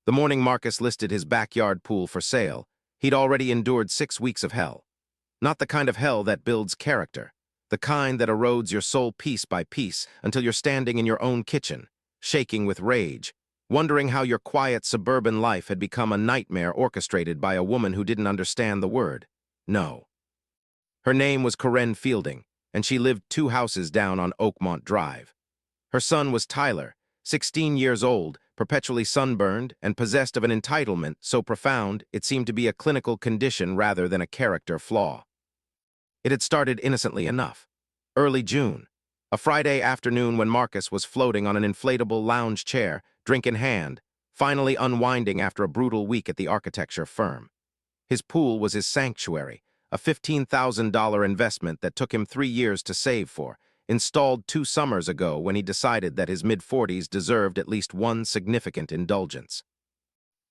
The morning Marcus listed his backyard pool for sale, he'd already endured 6 weeks of hell. Not the kind of hell that builds character, the kind that erodes your soul piece by piece until you're standing in your own kitchen, shaking with rage, wondering how your quiet suburban life had become a nightmare orchestrated by a woman who didn't understand the word no. Her name was Corinne Fielding, and she lived 2 houses down on Oakmont Drive. Her son was Tyler, 16 years old, perpetually sunburned, and possessed of an entitlement so profound it seemed to be a clinical condition rather than a character flaw. It had started innocently enough. Early June, a Friday afternoon when Marcus was floating on an inflatable lounge chair, drink in hand, finally unwinding after a brutal week at the architecture firm. His pool was his sanctuary, a $15,000 investment that took him 3 years to save for, installed 2 summers ago when he decided that his mid-40s deserved at least one significant indulgence.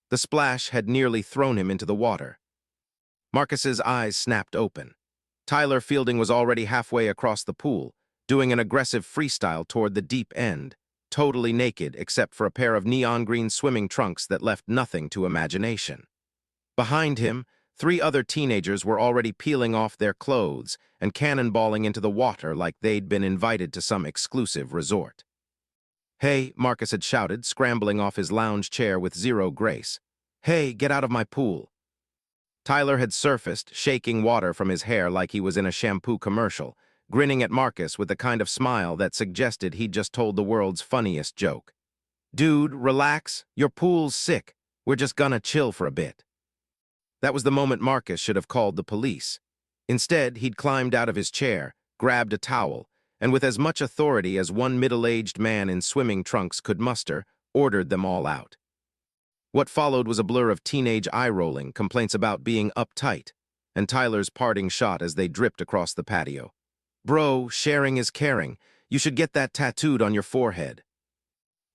The splash had nearly thrown him into the water. Marcus's eyes snapped open. Tyler Fielding was already halfway across the pool, doing an aggressive freestyle toward the deep end, totally naked except for a pair of neon green swimming trunks that left nothing to imagination. Behind him, 3 other teenagers were already peeling off their clothes and cannonballing into the water like they'd been invited to some exclusive resort. "Hey," Marcus had shouted, scrambling off his lounge chair with zero grace. "Hey, get out of my pool." Tyler had surfaced, shaking water from his hair like he was in a shampoo commercial, grinning at Marcus with the kind of smile that suggested he'd just told the world's funniest joke. "Dude, relax. Your pool's sick. We're just gonna chill for a bit." That was the moment Marcus should have called the police. Instead, he'd climbed out of his chair, grabbed a towel, and with as much authority as one middle-aged man in swimming trunks could muster, ordered them all out. What followed was a blur of teenage eye-rolling, complaints about being uptight, and Tyler's parting shot as they dripped across the patio. "Bro, sharing is caring. You should get that tattooed on your forehead."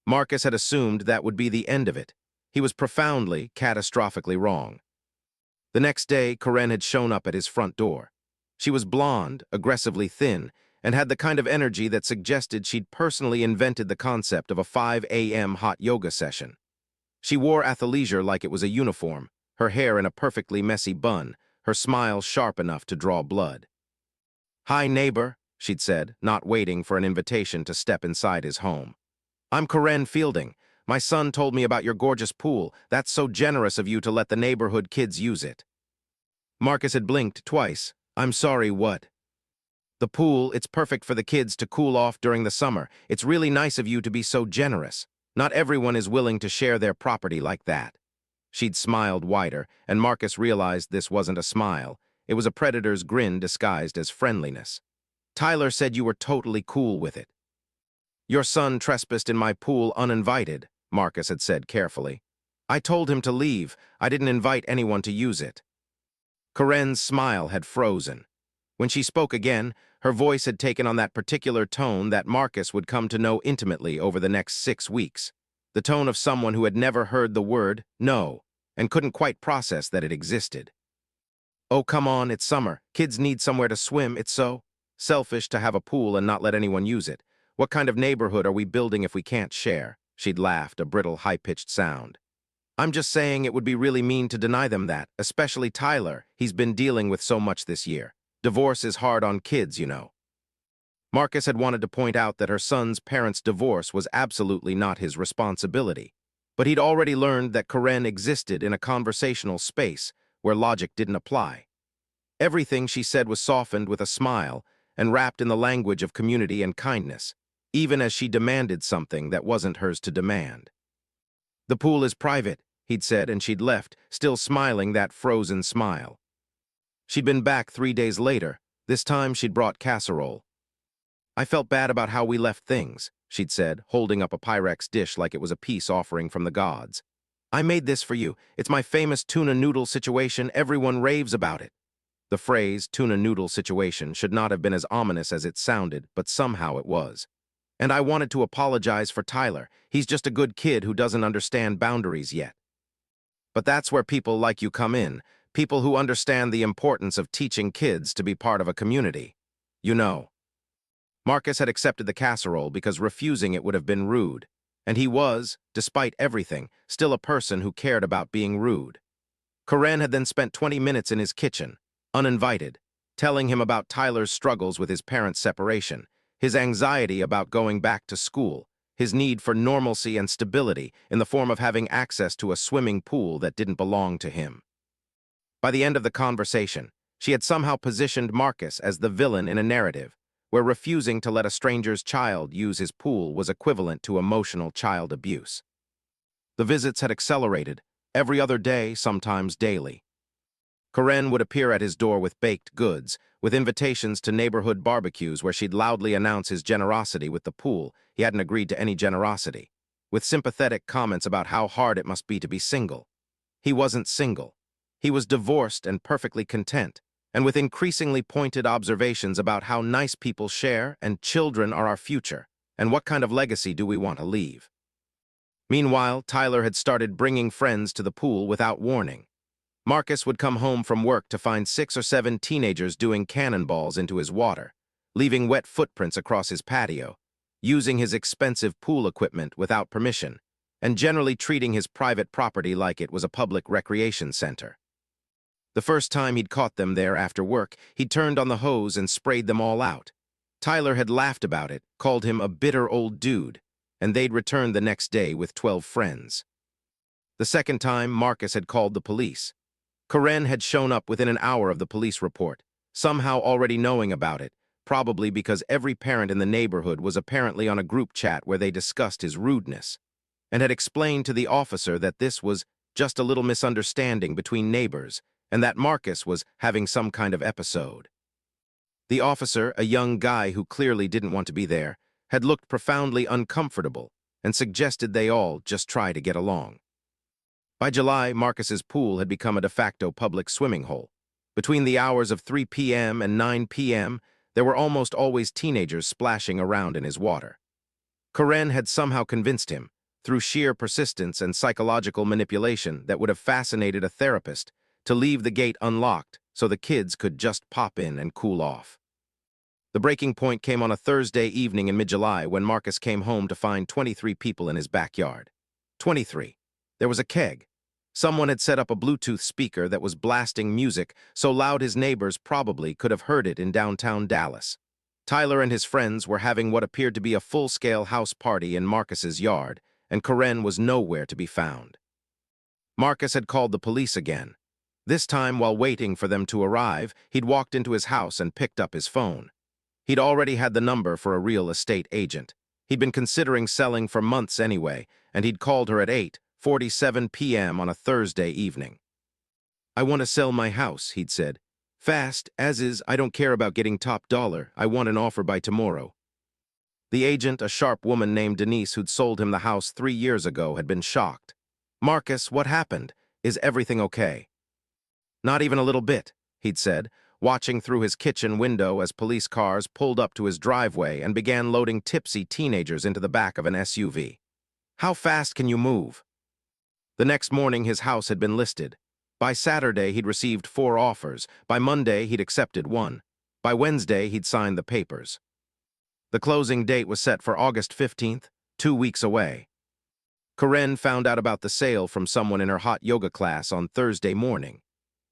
Marcus had assumed that would be the end of it. He was profoundly, catastrophically wrong. The next day, Corinne had shown up at his front door. She was blonde, aggressively thin, and had the kind of energy that suggested she'd personally invented the concept of a 5 a.m. hot yoga session. She wore athleisure like it was a uniform, her hair in a perfectly messy bun, her smile sharp enough to draw blood. "Hi, neighbor," she'd said, not waiting for an invitation to step inside his home. "I'm Corinne Fielding. My son told me about your gorgeous pool. That's so generous of you to let the neighborhood kids use it." Marcus had blinked twice. "I'm sorry, what?" "The pool, it's perfect for the kids to cool off during the summer. It's really nice of you to be so generous. Not everyone is willing to share their property like that." She'd smiled wider, and Marcus realized this wasn't a smile. It was a predator's grin disguised as friendliness. "Tyler said you were totally cool with it." "Your son trespassed in my pool uninvited," Marcus had said carefully. "I told him to leave. I didn't invite anyone to use it." Corinne's smile had frozen. When she spoke again, her voice had taken on that particular tone that Marcus would come to know intimately over the next 6 weeks. The tone of someone who had never heard the word no, and couldn't quite process that it existed. "Oh, come on, it's summer. Kids need somewhere to swim, it's so selfish to have a pool and not let anyone use it. What kind of neighborhood are we building if we can't share?" She'd laughed, a brittle, high-pitched sound. "I'm just saying it would be really mean to deny them that, especially Tyler. He's been dealing with so much this year. Divorce is hard on kids, you know." Marcus had wanted to point out that her son's parents' divorce was absolutely not his responsibility, but he'd already learned that Corinne existed in a conversational space where logic didn't apply. Everything she said was softened with a smile and wrapped in the language of community and kindness, even as she demanded something that wasn't hers to demand. "The pool is private," he'd said, and she'd left, still smiling that frozen smile. She'd been back 3 days later. This time she'd brought casserole. "I felt bad about how we left things," she'd said, holding up a Pyrex dish like it was a peace offering from the gods. "I made this for you. It's my famous tuna noodle situation. Everyone raves about it." The phrase, tuna noodle situation, should not have been as ominous as it sounded, but somehow it was. "And I wanted to apologize for Tyler. He's just a good kid who doesn't understand boundaries yet." But that's where people like you come in, people who understand the importance of teaching kids to be part of a community. You know. Marcus had accepted the casserole because refusing it would have been rude. And he was, despite everything, still a person who cared about being rude. Corinne had then spent 20 minutes in his kitchen, uninvited, telling him about Tyler's struggles with his parents' separation, his anxiety about going back to school, his need for normalcy and stability in the form of having access to a swimming pool that didn't belong to him. By the end of the conversation, she had somehow positioned Marcus as the villain in a narrative, where refusing to let a stranger's child use his pool was equivalent to emotional child abuse. The visits had accelerated, every other day, sometimes daily. Corinne would appear at his door with baked goods, with invitations to neighborhood barbecues where she'd loudly announce his generosity with the pool. He hadn't agreed to any generosity, with sympathetic comments about how hard it must be to be single. He wasn't single. He was divorced and perfectly content, and with increasingly pointed observations about how nice people share and children are our future, and what kind of legacy do we want to leave. Meanwhile, Tyler had started bringing friends to the pool without warning. Marcus would come home from work to find 6 or 7 teenagers doing cannonballs into his water, leaving wet footprints across his patio, using his expensive pool equipment without permission, and generally treating his private property like it was a public recreation center. The first time he'd caught them there after work, he'd turned on the hose and sprayed them all out. Tyler had laughed about it, called him a bitter old dude, and they'd returned the next day with 12 friends. The second time, Marcus had called the police. Corinne had shown up within an hour of the police report, somehow already knowing about it, probably because every parent in the neighborhood was apparently on a group chat where they discussed his rudeness, and had explained to the officer that this was just a little misunderstanding between neighbors, and that Marcus was having some kind of episode. The officer, a young guy who clearly didn't want to be there, had looked profoundly uncomfortable and suggested they all just try to get along. By July, Marcus's pool had become a de facto public swimming hole. Between the hours of 3 p.m. and 9 p.m., there were almost always teenagers splashing around in his water. Corinne had somehow convinced him, through sheer persistence and psychological manipulation that would have fascinated a therapist, to leave the gate unlocked so the kids could just pop in and cool off. The breaking point came on a Thursday evening in mid-July when Marcus came home to find 23 people in his backyard. 23. There was a keg. Someone had set up a Bluetooth speaker that was blasting music so loud his neighbors probably could have heard it in downtown Dallas. Tyler and his friends were having what appeared to be a full-scale house party in Marcus's yard, and Corinne was nowhere to be found. Marcus had called the police again. This time, while waiting for them to arrive, he'd walked into his house and picked up his phone. He'd already had the number for a real estate agent. He'd been considering selling for months anyway, and he'd called her at 8:47 p.m. on a Thursday evening. "I want to sell my house," he'd said. "Fast, as is, I don't care about getting top dollar. I want an offer by tomorrow." The agent, a sharp woman named Denise who'd sold him the house 3 years ago, had been shocked. "Marcus, what happened? Is everything okay?" "Not even a little bit," he'd said, watching through his kitchen window as police cars pulled up to his driveway and began loading tipsy teenagers into the back of an SUV. "How fast can you move?" The next morning, his house had been listed. By Saturday, he'd received 4 offers. By Monday, he'd accepted 1. By Wednesday, he'd signed the papers. The closing date was set for August 15th, 2 weeks away. Corinne found out about the sale from someone in her hot yoga class on Thursday morning.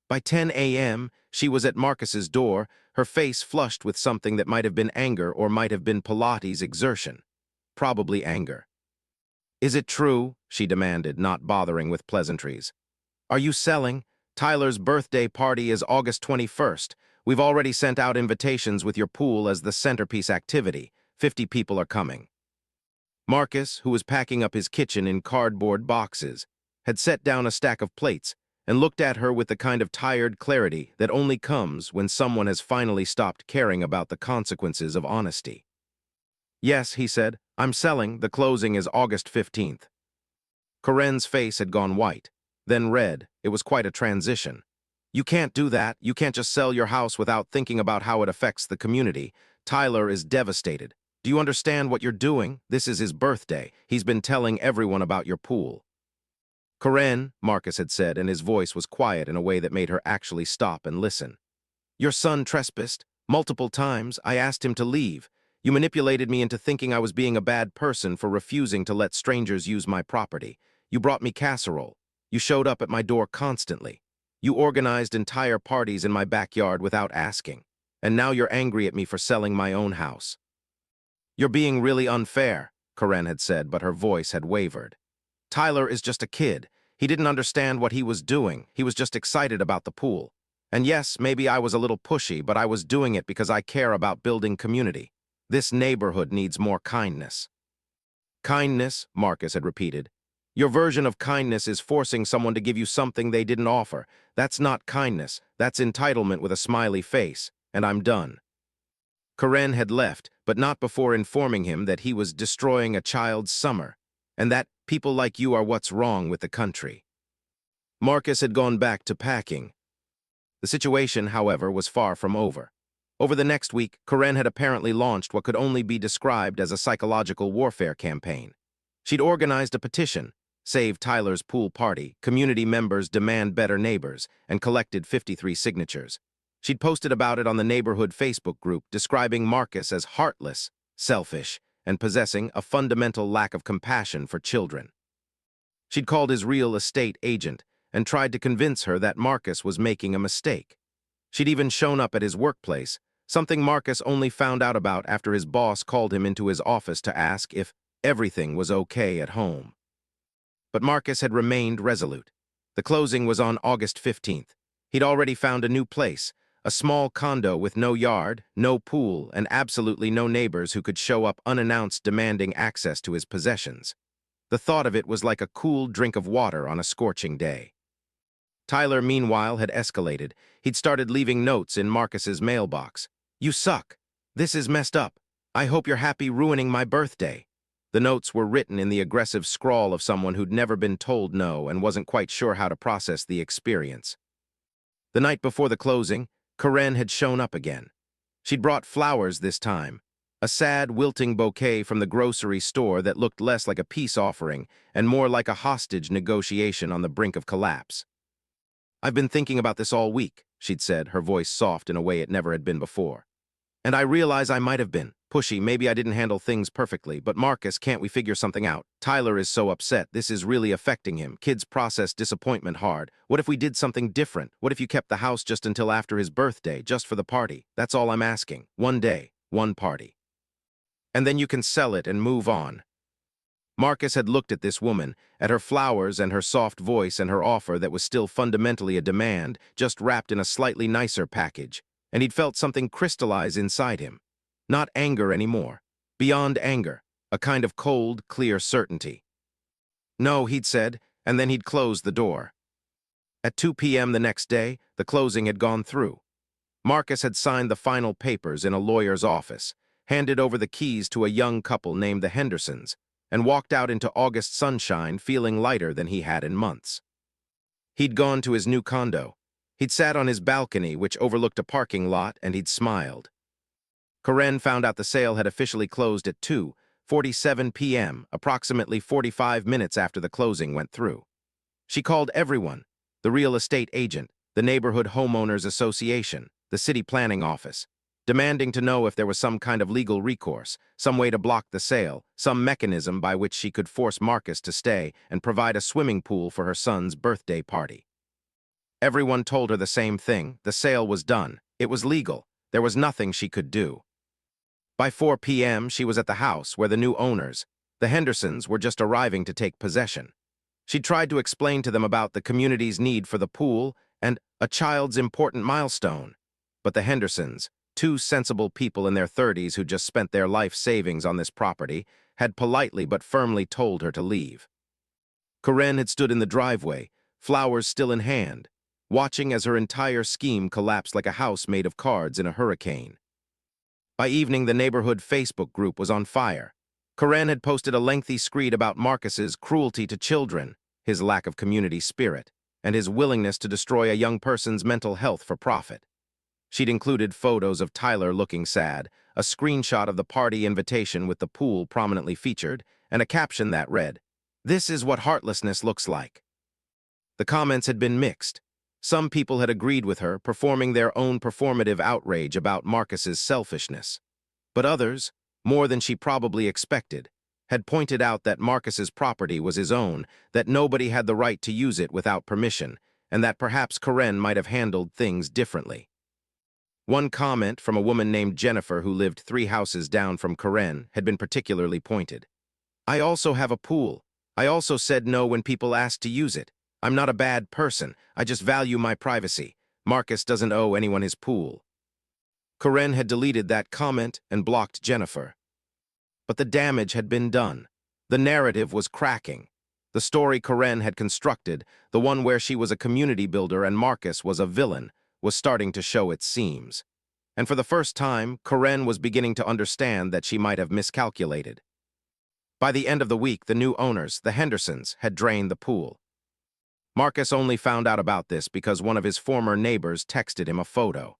By 10 a.m., she was at Marcus's door, her face flushed with something that might have been anger or might have been Pilates exertion. Probably anger. "Is it true?" she demanded, not bothering with pleasantries. "Are you selling? Tyler's birthday party is August 21st. We've already sent out invitations with your pool as the centerpiece activity. 50 people are coming." Marcus, who was packing up his kitchen in cardboard boxes, had set down a stack of plates and looked at her with the kind of tired clarity that only comes when someone has finally stopped caring about the consequences of honesty. "Yes," he said, "I'm selling. The closing is August 15th. Corinne's face had gone white, then red. It was quite a transition. "You can't do that. You can't just sell your house without thinking about how it affects the community. Tyler is devastated. Do you understand what you're doing? This is his birthday. He's been telling everyone about your pool." "Corinne," Marcus had said, and his voice was quiet in a way that made her actually stop and listen. "Your son trespassed. Multiple times. I asked him to leave. You manipulated me into thinking I was being a bad person for refusing to let strangers use my property. You brought me casserole. You showed up at my door constantly. You organized entire parties in my backyard without asking. And now you're angry at me for selling my own house. You're being really unfair, Karen had said, but her voice had wavered. Tyler is just a kid. He didn't understand what he was doing. He was just excited about the pool. And yes, maybe I was a little pushy, but I was doing it because I care about building community. This neighborhood needs more kindness. Kindness, Marcus had repeated. Your version of kindness is forcing someone to give you something they didn't offer. That's not kindness. That's entitlement with a smiley face. And I'm done. Karen had left, but not before informing him that he was destroying a child's summer, and that people like you are what's wrong with the country. Marcus had gone back to packing. The situation, however, was far from over. Over the next week, Karen had apparently launched what could only be described as a psychological warfare campaign. She'd organized a petition, Save Tyler's Pool Party, Community Members Demand Better Neighbors, and collected 53 signatures. She'd posted about it on the neighborhood Facebook group, describing Marcus as heartless, selfish, and possessing a fundamental lack of compassion for children. She'd called his real estate agent and tried to convince her that Marcus was making a mistake. She'd even shown up at his workplace, something Marcus only found out about after his boss called him into his office to ask if everything was okay at home. But Marcus had remained resolute. The closing was on August 15th. He'd already found a new place, a small condo with no yard, no pool, and absolutely no neighbors who could show up unannounced demanding access to his possessions. The thought of it was like a cool drink of water on a scorching day. Tyler, meanwhile, had escalated. He'd started leaving notes in Marcus's mailbox. You suck. This is messed up. I hope you're happy ruining my birthday. The notes were written in the aggressive scrawl of someone who'd never been told no and wasn't quite sure how to process the experience. The night before the closing, Karen had shown up again. She'd brought flowers this time, a sad, wilting bouquet from the grocery store that looked less like a peace offering and more like a hostage negotiation on the brink of collapse. I've been thinking about this all week, she'd said, her voice soft in a way it never had been before. And I realize I might have been pushy, maybe I didn't handle things perfectly, but Marcus, can't we figure something out? Tyler is so upset, this is really affecting him. Kids process disappointment hard. What if we did something different? What if you kept the house just until after his birthday, just for the party? That's all I'm asking. One day, one party. And then you can sell it and move on. Marcus had looked at this woman, at her flowers and her soft voice and her offer that was still fundamentally a demand, just wrapped in a slightly nicer package, and he'd felt something crystallize inside him. Not anger anymore. Beyond anger, a kind of cold, clear certainty. No, he'd said, and then he'd closed the door. At 2 p.m. the next day, the closing had gone through. Marcus had signed the final papers in a lawyer's office, handed over the keys to a young couple named the Hendersons, and walked out into August sunshine feeling lighter than he had in months. He'd gone to his new condo. He'd sat on his balcony, which overlooked a parking lot, and he'd smiled. Karen found out the sale had officially closed at 2:47 p.m., approximately 45 minutes after the closing went through. She called everyone, the real estate agent, the neighborhood homeowners association, the city planning office, demanding to know if there was some kind of legal recourse, some way to block the sale, some mechanism by which she could force Marcus to stay and provide a swimming pool for her son's birthday party. Everyone told her the same thing. The sale was done. It was legal. There was nothing she could do. By 4 p.m., she was at the house where the new owners, the Hendersons, were just arriving to take possession. She tried to explain to them about the community's need for the pool and a child's important milestone. But the Hendersons, two sensible people in their 30s who just spent their life savings on this property, had politely but firmly told her to leave. Karen had stood in the driveway, flowers still in hand, watching as her entire scheme collapsed like a house made of cards in a hurricane. By evening, the neighborhood Facebook group was on fire. Karen had posted a lengthy screed about Marcus's cruelty to children, his lack of community spirit, and his willingness to destroy a young person's mental health for profit. She'd included photos of Tyler looking sad, a screenshot of the party invitation with the pool prominently featured, and a caption that read, "This is what heartlessness looks like." The comments had been mixed. Some people had agreed with her, performing their own performative outrage about Marcus's selfishness. But others, more than she probably expected, had pointed out that Marcus's property was his own, that nobody had the right to use it without permission, and that perhaps Karen might have handled things differently. One comment from a woman named Jennifer who lived 3 houses down from Karen had been particularly pointed. "I also have a pool. I also said no when people asked to use it. I'm not a bad person. I just value my privacy. Marcus doesn't owe anyone his pool." Karen had deleted that comment and blocked Jennifer. But the damage had been done. The narrative was cracking. The story Karen had constructed, the one where she was a community builder and Marcus was a villain, was starting to show its seams. And for the first time, Karen was beginning to understand that she might have miscalculated. By the end of the week, the new owners, the Hendersons, had drained the pool. Marcus only found out about this because one of his former neighbors texted him a photo.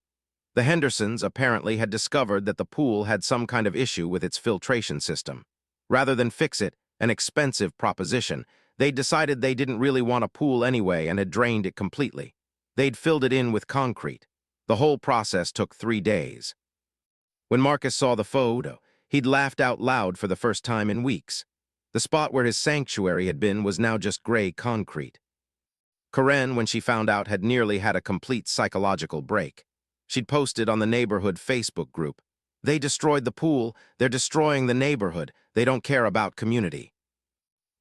The Hendersons apparently had discovered that the pool had some kind of issue with its filtration system. Rather than fix it, an expensive proposition, they'd decided they didn't really want a pool anyway and had drained it completely. They'd filled it in with concrete. The whole process took 3 days. When Marcus saw the photo, he'd laughed out loud for the first time in weeks. The spot where his sanctuary had been was now just gray concrete. Karen, when she found out, had nearly had a complete psychological break. She'd posted on the neighborhood Facebook group, "They destroyed the pool, they're destroying the neighborhood, they don't care about community."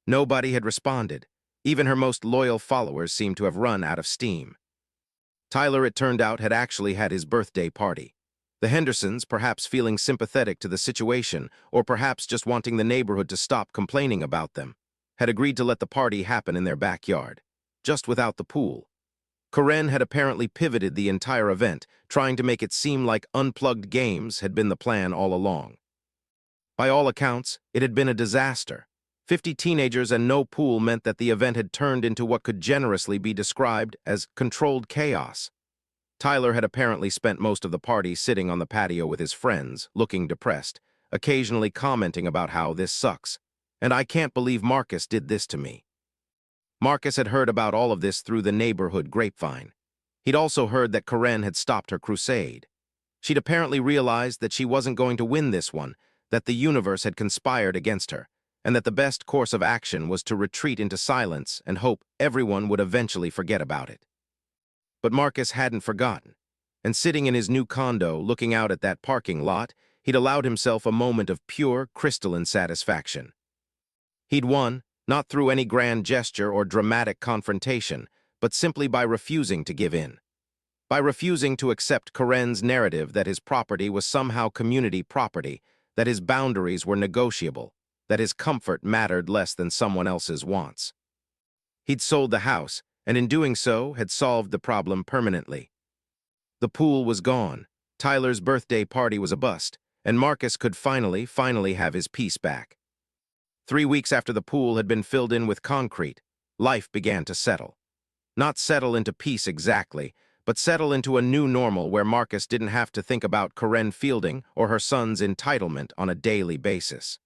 Nobody had responded. Even her most loyal followers seemed to have run out of steam. Tyler, it turned out, had actually had his birthday party. The Hendersons, perhaps feeling sympathetic to the situation, or perhaps just wanting the neighborhood to stop complaining about them, had agreed to let the party happen in their backyard, just without the pool. Karen had apparently pivoted the entire event, trying to make it seem like unplugged games had been the plan all along. By all accounts, it had been a disaster. 50 teenagers and no pool meant that the event had turned into what could generously be described as controlled chaos. Tyler had apparently spent most of the party sitting on the patio with his friends, looking depressed, occasionally commenting about how this sucks. "And I can't believe Marcus did this to me." Marcus had heard about all of this through the neighborhood grapevine. He'd also heard that Karen had stopped her crusade. She'd apparently realized that she wasn't going to win this one, that the universe had conspired against her, and that the best course of action was to retreat into silence and hope everyone would eventually forget about it. But Marcus hadn't forgotten, and sitting in his new condo looking out at that parking lot, he'd allowed himself a moment of pure, crystalline satisfaction. He'd won, not through any grand gesture or dramatic confrontation, but simply by refusing to give in. By refusing to accept Karen's narrative that his property was somehow community property, that his boundaries were negotiable, that his comfort mattered less than someone else's wants. He'd sold the house, and in doing so had solved the problem permanently. The pool was gone, Tyler's birthday party was a bust, and Marcus could finally have his peace back. 3 weeks after the pool had been filled in with concrete, life began to settle. Not settle into peace exactly, but settle into a new normal where Marcus didn't have to think about Karen Fielding or her son's entitlement on a daily basis.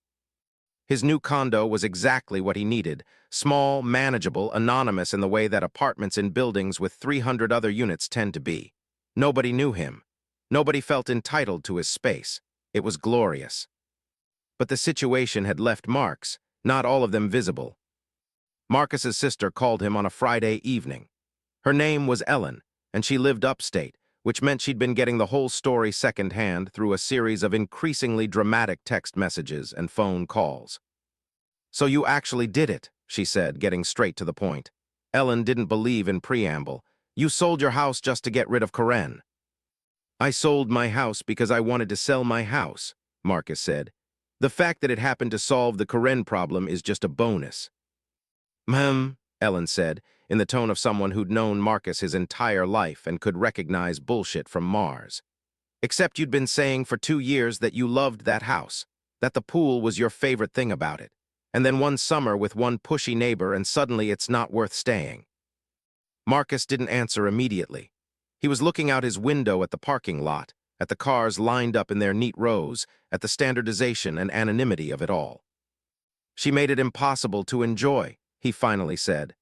His new condo was exactly what he needed, small, manageable, anonymous in the way that apartments in buildings with 300 other units tend to be. Nobody knew him. Nobody felt entitled to his space. It was glorious. But the situation had left marks, not all of them visible. Marcus's sister called him on a Friday evening. Her name was Ellen, and she lived upstate, which meant she'd been getting the whole story secondhand through a series of increasingly dramatic text messages and phone calls. "So you actually did it," she said, getting straight to the point. Ellen didn't believe in preamble. "You sold your house just to get rid of Karen." "I sold my house because I wanted to sell my house," Marcus said. "The fact that it happened to solve the Karen problem is just a bonus." Ellen said, in the tone of someone who'd known Marcus his entire life and could recognize bullshit from Mars. "Except you'd been saying for 2 years that you loved that house, that the pool was your favorite thing about it, and then one summer with one pushy neighbor and suddenly it's not worth staying." Marcus didn't answer immediately. He was looking out his window at the parking lot, at the cars lined up in their neat rows, at the standardization and anonymity of it all. "She made it impossible to enjoy," he finally said.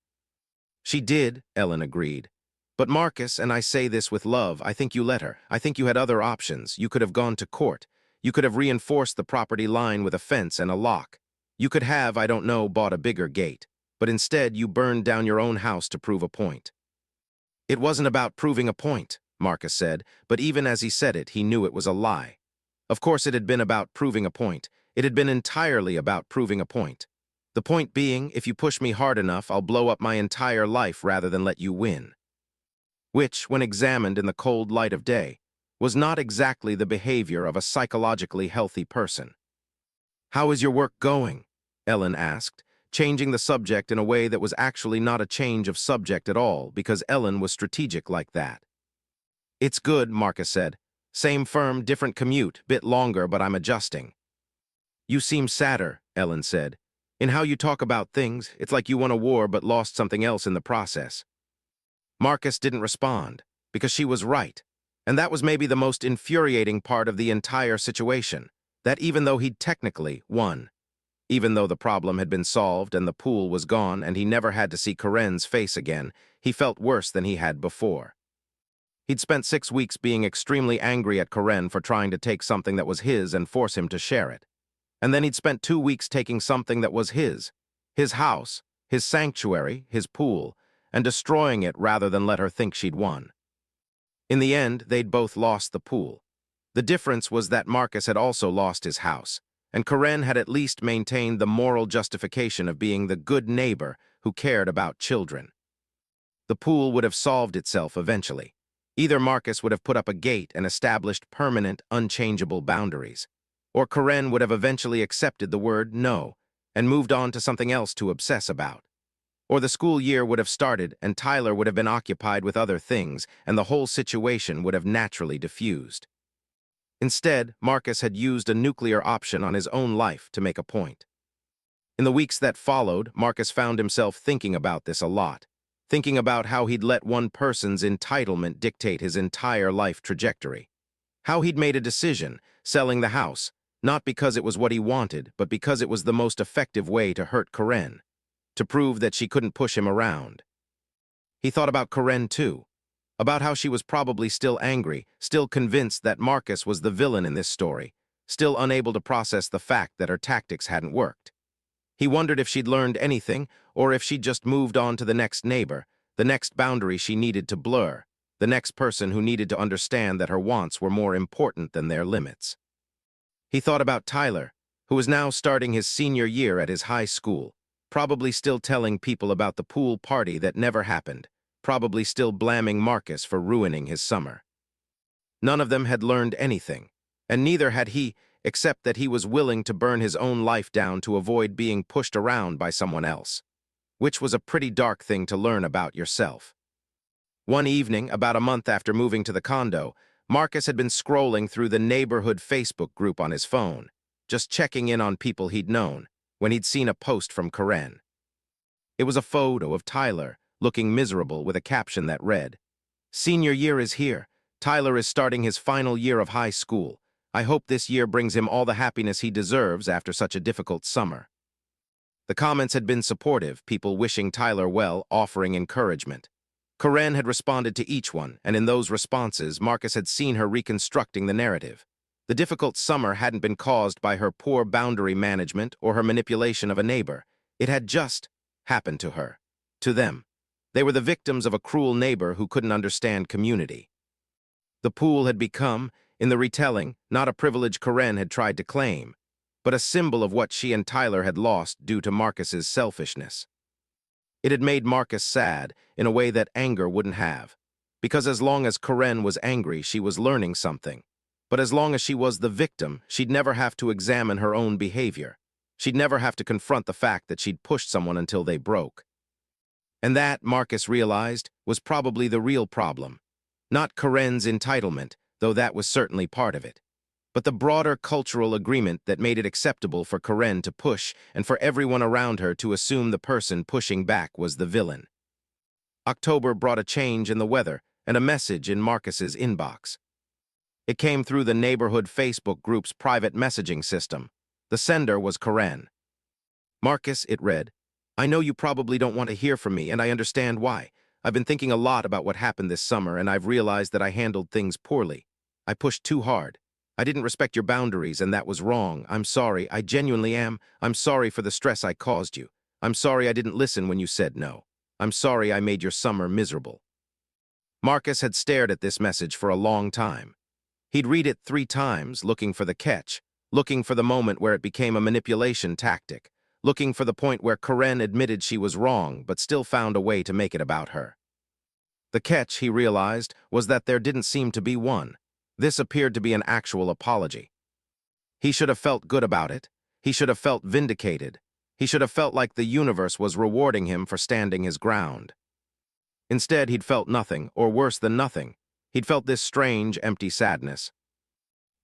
"She did," Ellen agreed. "But Marcus, and I say this with love, I think you let her. I think you had other options. You could have gone to court. You could have reinforced the property line with a fence and a lock. You could have, I don't know, bought a bigger gate. But instead, you burned down your own house to prove a point. It wasn't about proving a point, Marcus said, but even as he said it, he knew it was a lie. Of course, it had been about proving a point. It had been entirely about proving a point. The point being, if you push me hard enough, I'll blow up my entire life rather than let you win. Which, when examined in the cold light of day, was not exactly the behavior of a psychologically healthy person. "How is your work going?" Ellen asked, changing the subject in a way that was actually not a change of subject at all, because Ellen was strategic like that. "It's good," Marcus said. "Same firm, different commute, bit longer, but I'm adjusting." "You seem sadder," Ellen said. "In how you talk about things, it's like you won a war but lost something else in the process." Marcus didn't respond, because she was right. And that was maybe the most infuriating part of the entire situation, that even though he'd technically won, even though the problem had been solved and the pool was gone and he never had to see Corinne's face again, he felt worse than he had before. He'd spent 6 weeks being extremely angry at Corinne for trying to take something that was his and force him to share it. And then he'd spent 2 weeks taking something that was his house, his sanctuary, his pool, and destroying it rather than let her think she'd won. In the end, they'd both lost the pool. The difference was that Marcus had also lost his house, and Corinne had at least maintained the moral justification of being the good neighbor who cared about children. The pool would have solved itself eventually. Either Marcus would have put up a gate and established permanent, unchangeable boundaries, or Corinne would have eventually accepted the word no and moved on to something else to obsess about. Or the school year would have started and Tyler would have been occupied with other things and the whole situation would have naturally diffused. Instead, Marcus had used a nuclear option on his own life to make a point. In the weeks that followed, Marcus found himself thinking about this a lot, thinking about how he'd let one person's entitlement dictate his entire life trajectory. How he'd made a decision, selling the house, not because it was what he wanted, but because it was the most effective way to hurt Corinne, to prove that she couldn't push him around. He thought about Corinne too, about how she was probably still angry, still convinced that Marcus was the villain in this story, still unable to process the fact that her tactics hadn't worked. He wondered if she'd learned anything, or if she'd just moved on to the next neighbor, the next boundary she needed to blur, the next person who needed to understand that her wants were more important than their limits. He thought about Tyler, who was now starting his senior year at his high school, probably still telling people about the pool party that never happened, probably still blaming Marcus for ruining his summer. None of them had learned anything, and neither had he, except that he was willing to burn his own life down to avoid being pushed around by someone else, which was a pretty dark thing to learn about yourself. One evening, about a month after moving to the condo, Marcus had been scrolling through the neighborhood Facebook group on his phone, just checking in on people he'd known, when he'd seen a post from Corinne. It was a photo of Tyler, looking miserable with a caption that read, "Senior year is here. Tyler is starting his final year of high school. I hope this year brings him all the happiness he deserves after such a difficult summer." The comments had been supportive, people wishing Tyler well, offering encouragement. Corinne had responded to each one, and in those responses, Marcus had seen her reconstructing the narrative. The difficult summer hadn't been caused by her poor boundary management or her manipulation of a neighbor. It had just happened to her, to them. They were the victims of a cruel neighbor who couldn't understand community. The pool had become, in the retelling, not a privilege Corinne had tried to claim, but a symbol of what she and Tyler had lost due to Marcus's selfishness. It had made Marcus sad in a way that anger wouldn't have, because as long as Corinne was angry, she was learning something. But as long as she was the victim, she'd never have to examine her own behavior. She'd never have to confront the fact that she'd pushed someone until they broke. And that, Marcus realized, was probably the real problem. Not Corinne's entitlement, though that was certainly part of it, but the broader cultural agreement that made it acceptable for Corinne to push and for everyone around her to assume the person pushing back was the villain. October brought a change in the weather and a message in Marcus's inbox. It came through the neighborhood Facebook group's private messaging system. The sender was Corinne. "Marcus," it read, "I know you probably don't want to hear from me, and I understand why. I've been thinking a lot about what happened this summer, and I've realized that I handled things poorly. I pushed too hard. I didn't respect your boundaries, and that was wrong. I'm sorry. I genuinely am. I'm sorry for the stress I caused you. I'm sorry I didn't listen when you said no. I'm sorry I made your summer miserable." Marcus had stared at this message for a long time. He'd read it 3 times, looking for the catch, looking for the moment where it became a manipulation tactic, looking for the point where Karen admitted she was wrong but still found a way to make it about her. The catch, he realized, was that there didn't seem to be one. This appeared to be an actual apology. He should have felt good about it. He should have felt vindicated. He should have felt like the universe was rewarding him for standing his ground. Instead, he'd felt nothing, or worse than nothing. He'd felt this strange, empty sadness.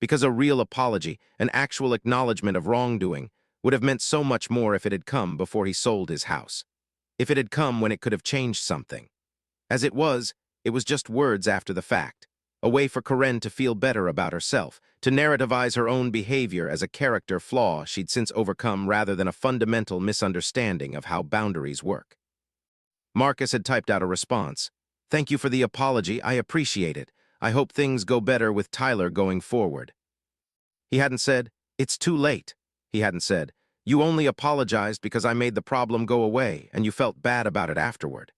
Because a real apology, an actual acknowledgement of wrongdoing, would have meant so much more if it had come before he sold his house. If it had come when it could have changed something. As it was just words after the fact. A way for Karen to feel better about herself, to narrativize her own behavior as a character flaw she'd since overcome rather than a fundamental misunderstanding of how boundaries work. Marcus had typed out a response. "Thank you for the apology, I appreciate it. I hope things go better with Tyler going forward." He hadn't said, "It's too late." He hadn't said, "You only apologized because I made the problem go away and you felt bad about it afterward."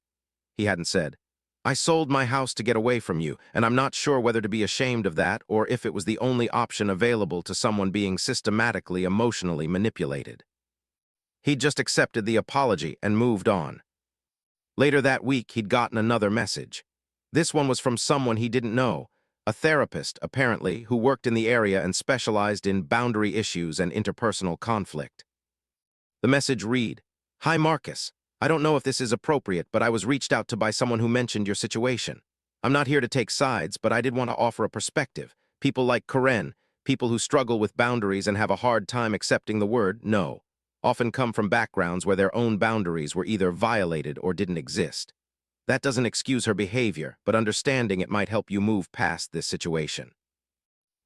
He hadn't said, "I sold my house to get away from you, and I'm not sure whether to be ashamed of that or if it was the only option available to someone being systematically emotionally manipulated." He'd just accepted the apology and moved on. Later that week, he'd gotten another message. This one was from someone he didn't know, a therapist, apparently, who worked in the area and specialized in boundary issues and interpersonal conflict. The message read, "Hi Marcus, I don't know if this is appropriate, but I was reached out to by someone who mentioned your situation. I'm not here to take sides, but I did want to offer a perspective. People like Karen, people who struggle with boundaries and have a hard time accepting the word no, often come from backgrounds where their own boundaries were either violated or didn't exist. That doesn't excuse her behavior, but understanding it might help you move past this situation.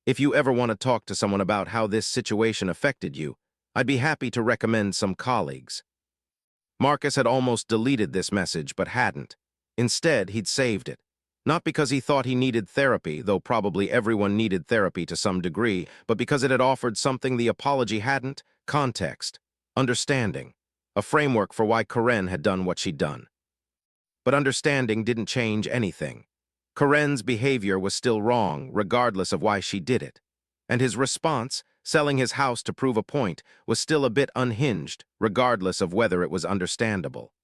If you ever want to talk to someone about how this situation affected you, I'd be happy to recommend some colleagues." Marcus had almost deleted this message, but hadn't. Instead, he'd saved it. Not because he thought he needed therapy, though probably everyone needed therapy to some degree, but because it had offered something the apology hadn't: context, understanding, a framework for why Karen had done what she'd done. But understanding didn't change anything. Karen's behavior was still wrong, regardless of why she did it. And his response, selling his house to prove a point, was still a bit unhinged, regardless of whether it was understandable.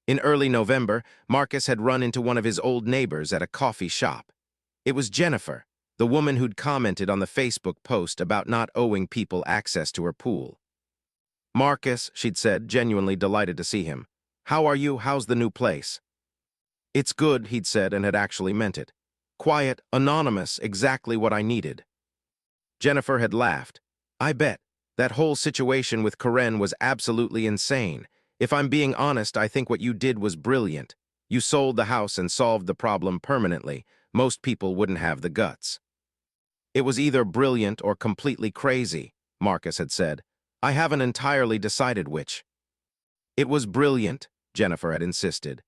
In early November, Marcus had run into one of his old neighbors at a coffee shop. It was Jennifer, the woman who'd commented on the Facebook post about not owing people access to her pool. "Marcus," she'd said, genuinely delighted to see him. "How are you? How's the new place?" "It's good," he'd said, and had actually meant it. "Quiet, anonymous, exactly what I needed." Jennifer had laughed. "I bet. That whole situation with Karen was absolutely insane. If I'm being honest, I think what you did was brilliant. You sold the house and solved the problem permanently. Most people wouldn't have the guts." "It was either brilliant or completely crazy," Marcus had said. "I haven't entirely decided which." "It was brilliant," Jennifer had insisted.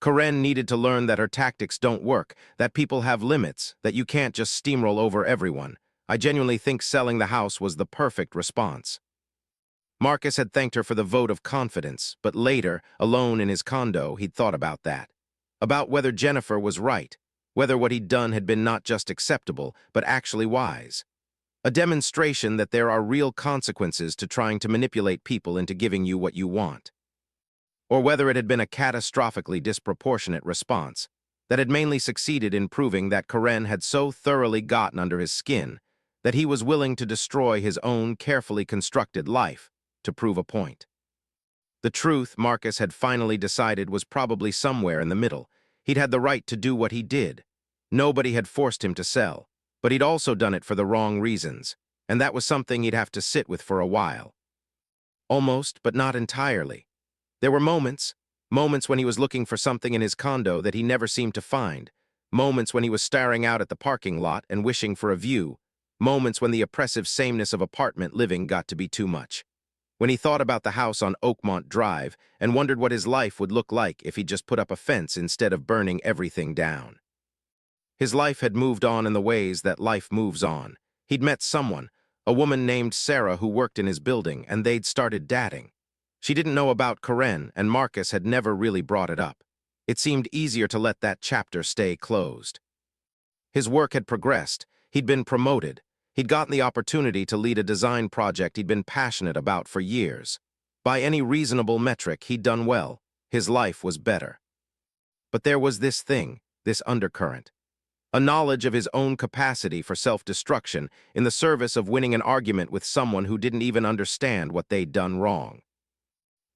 "Karen needed to learn that her tactics don't work, that people have limits, that you can't just steamroll over everyone. I genuinely think selling the house was the perfect response." Marcus had thanked her for the vote of confidence, but later, alone in his condo, he'd thought about that. About whether Jennifer was right, whether what he'd done had been not just acceptable, but actually wise. A demonstration that there are real consequences to trying to manipulate people into giving you what you want. Or whether it had been a catastrophically disproportionate response that had mainly succeeded in proving that Karen had so thoroughly gotten under his skin that he was willing to destroy his own carefully constructed life to prove a point. The truth, Marcus had finally decided, was probably somewhere in the middle. He'd had the right to do what he did. Nobody had forced him to sell, but he'd also done it for the wrong reasons, and that was something he'd have to sit with for a while. Almost, but not entirely. There were moments when he was looking for something in his condo that he never seemed to find, moments when he was staring out at the parking lot and wishing for a view, moments when the oppressive sameness of apartment living got to be too much. When he thought about the house on Oakmont Drive and wondered what his life would look like if he'd just put up a fence instead of burning everything down. His life had moved on in the ways that life moves on. He'd met someone, a woman named Sarah who worked in his building, and they'd started dating. She didn't know about Karen, and Marcus had never really brought it up. It seemed easier to let that chapter stay closed. His work had progressed. He'd been promoted. He'd gotten the opportunity to lead a design project he'd been passionate about for years. By any reasonable metric, he'd done well. His life was better. But there was this thing, this undercurrent. A knowledge of his own capacity for self-destruction in the service of winning an argument with someone who didn't even understand what they'd done wrong.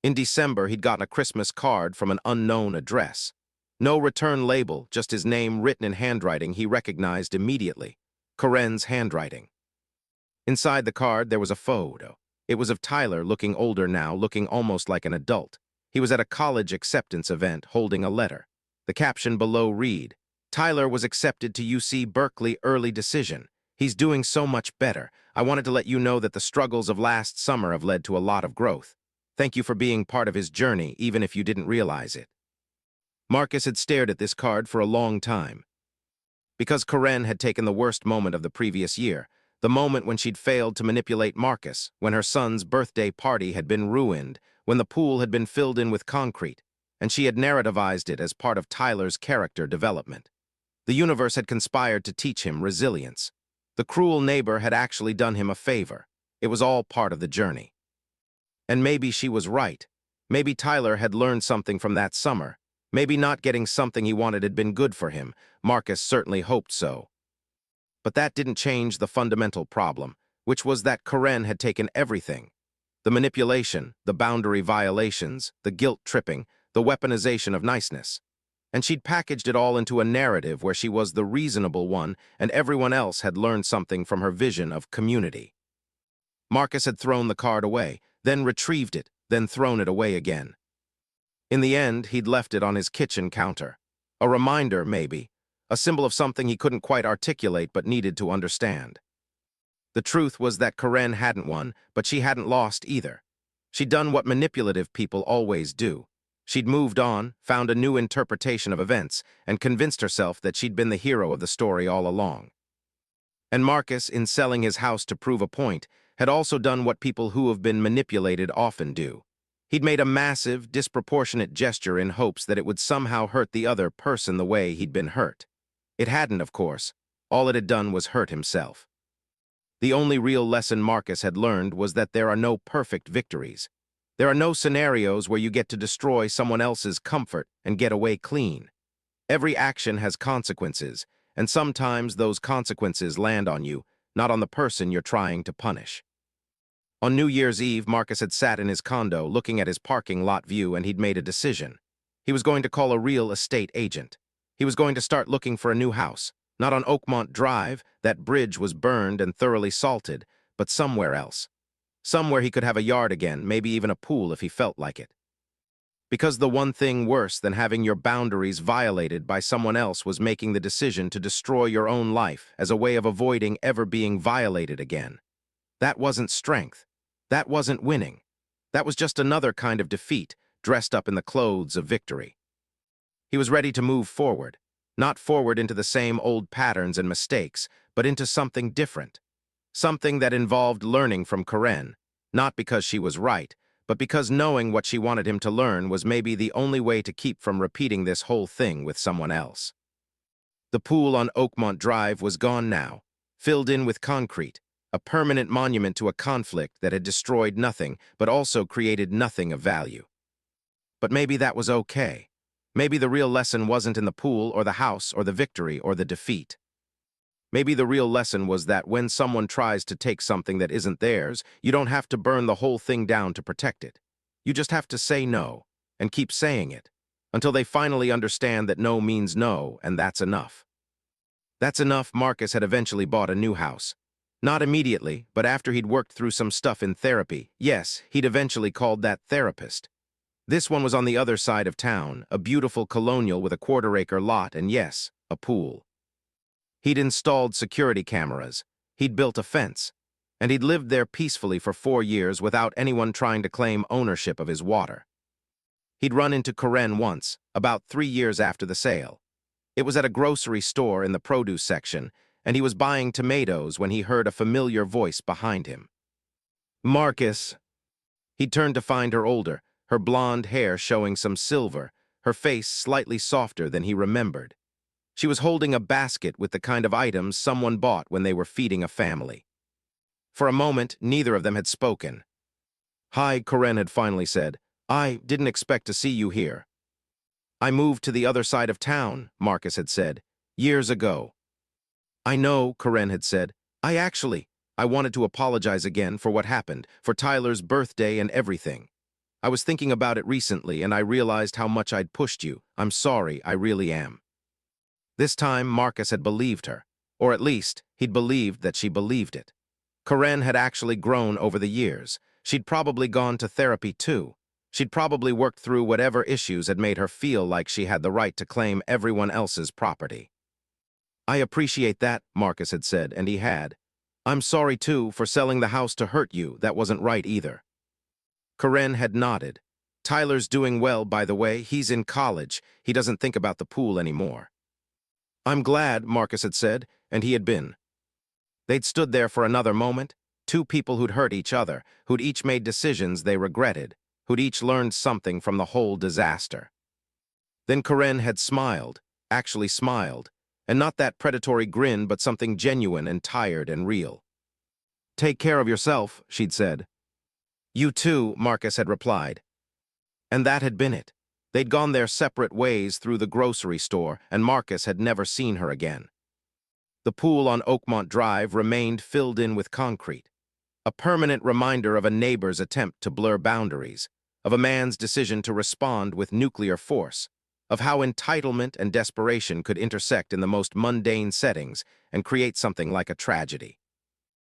In December, he'd gotten a Christmas card from an unknown address. No return label, just his name written in handwriting he recognized immediately. Karen's handwriting. Inside the card, there was a photo. It was of Tyler, looking older now, looking almost like an adult. He was at a college acceptance event, holding a letter. The caption below read, "Tyler was accepted to UC Berkeley, early decision. He's doing so much better. I wanted to let you know that the struggles of last summer have led to a lot of growth. Thank you for being part of his journey, even if you didn't realize it." Marcus had stared at this card for a long time. Because Karen had taken the worst moment of the previous year, the moment when she'd failed to manipulate Marcus, when her son's birthday party had been ruined, when the pool had been filled in with concrete, and she had narrativized it as part of Tyler's character development. The universe had conspired to teach him resilience. The cruel neighbor had actually done him a favor. It was all part of the journey. And maybe she was right. Maybe Tyler had learned something from that summer. Maybe not getting something he wanted had been good for him. Marcus certainly hoped so. But that didn't change the fundamental problem, which was that Karen had taken everything. The manipulation, the boundary violations, the guilt-tripping, the weaponization of niceness. And she'd packaged it all into a narrative where she was the reasonable one and everyone else had learned something from her vision of community. Marcus had thrown the card away, then retrieved it, then thrown it away again. In the end, he'd left it on his kitchen counter. A reminder, maybe. A symbol of something he couldn't quite articulate but needed to understand. The truth was that Karen hadn't won, but she hadn't lost either. She'd done what manipulative people always do. She'd moved on, found a new interpretation of events, and convinced herself that she'd been the hero of the story all along. And Marcus, in selling his house to prove a point, had also done what people who have been manipulated often do. He'd made a massive, disproportionate gesture in hopes that it would somehow hurt the other person the way he'd been hurt. It hadn't, of course. All it had done was hurt himself. The only real lesson Marcus had learned was that there are no perfect victories. There are no scenarios where you get to destroy someone else's comfort and get away clean. Every action has consequences, and sometimes those consequences land on you, not on the person you're trying to punish. On New Year's Eve, Marcus had sat in his condo looking at his parking lot view, and he'd made a decision. He was going to call a real estate agent. He was going to start looking for a new house, not on Oakmont Drive, that bridge was burned and thoroughly salted, but somewhere else. Somewhere he could have a yard again, maybe even a pool if he felt like it. Because the one thing worse than having your boundaries violated by someone else was making the decision to destroy your own life as a way of avoiding ever being violated again. That wasn't strength. That wasn't winning. That was just another kind of defeat, dressed up in the clothes of victory. He was ready to move forward, not forward into the same old patterns and mistakes, but into something different. Something that involved learning from Karen, not because she was right, but because knowing what she wanted him to learn was maybe the only way to keep from repeating this whole thing with someone else. The pool on Oakmont Drive was gone now, filled in with concrete, a permanent monument to a conflict that had destroyed nothing, but also created nothing of value. But maybe that was okay. Maybe the real lesson wasn't in the pool or the house or the victory or the defeat. Maybe the real lesson was that when someone tries to take something that isn't theirs, you don't have to burn the whole thing down to protect it. You just have to say no, and keep saying it, until they finally understand that no means no, and that's enough. That's enough. Marcus had eventually bought a new house. Not immediately, but after he'd worked through some stuff in therapy. Yes, he'd eventually called that therapist. This one was on the other side of town, a beautiful colonial with a quarter-acre lot and, yes, a pool. He'd installed security cameras, he'd built a fence, and he'd lived there peacefully for 4 years without anyone trying to claim ownership of his water. He'd run into Karen once, about 3 years after the sale. It was at a grocery store in the produce section, and he was buying tomatoes when he heard a familiar voice behind him. Marcus. He turned to find her older, her blonde hair showing some silver, her face slightly softer than he remembered. She was holding a basket with the kind of items someone bought when they were feeding a family. For a moment, neither of them had spoken. Hi, Corinne had finally said. I didn't expect to see you here. I moved to the other side of town, Marcus had said, years ago. I know, Corinne had said. I wanted to apologize again for what happened, for Tyler's birthday and everything. I was thinking about it recently and I realized how much I'd pushed you. I'm sorry, I really am. This time, Marcus had believed her, or at least, he'd believed that she believed it. Corinne had actually grown over the years. She'd probably gone to therapy too. She'd probably worked through whatever issues had made her feel like she had the right to claim everyone else's property. I appreciate that, Marcus had said, and he had. I'm sorry too for selling the house to hurt you. That wasn't right either. Corinne had nodded. Tyler's doing well, by the way. He's in college. He doesn't think about the pool anymore. I'm glad, Marcus had said, and he had been. They'd stood there for another moment, two people who'd hurt each other, who'd each made decisions they regretted, who'd each learned something from the whole disaster. Then Corinne had smiled, actually smiled, and not that predatory grin, but something genuine and tired and real. Take care of yourself, she'd said. You too, Marcus had replied. And that had been it. They'd gone their separate ways through the grocery store, and Marcus had never seen her again. The pool on Oakmont Drive remained filled in with concrete, a permanent reminder of a neighbor's attempt to blur boundaries, of a man's decision to respond with nuclear force, of how entitlement and desperation could intersect in the most mundane settings and create something like a tragedy.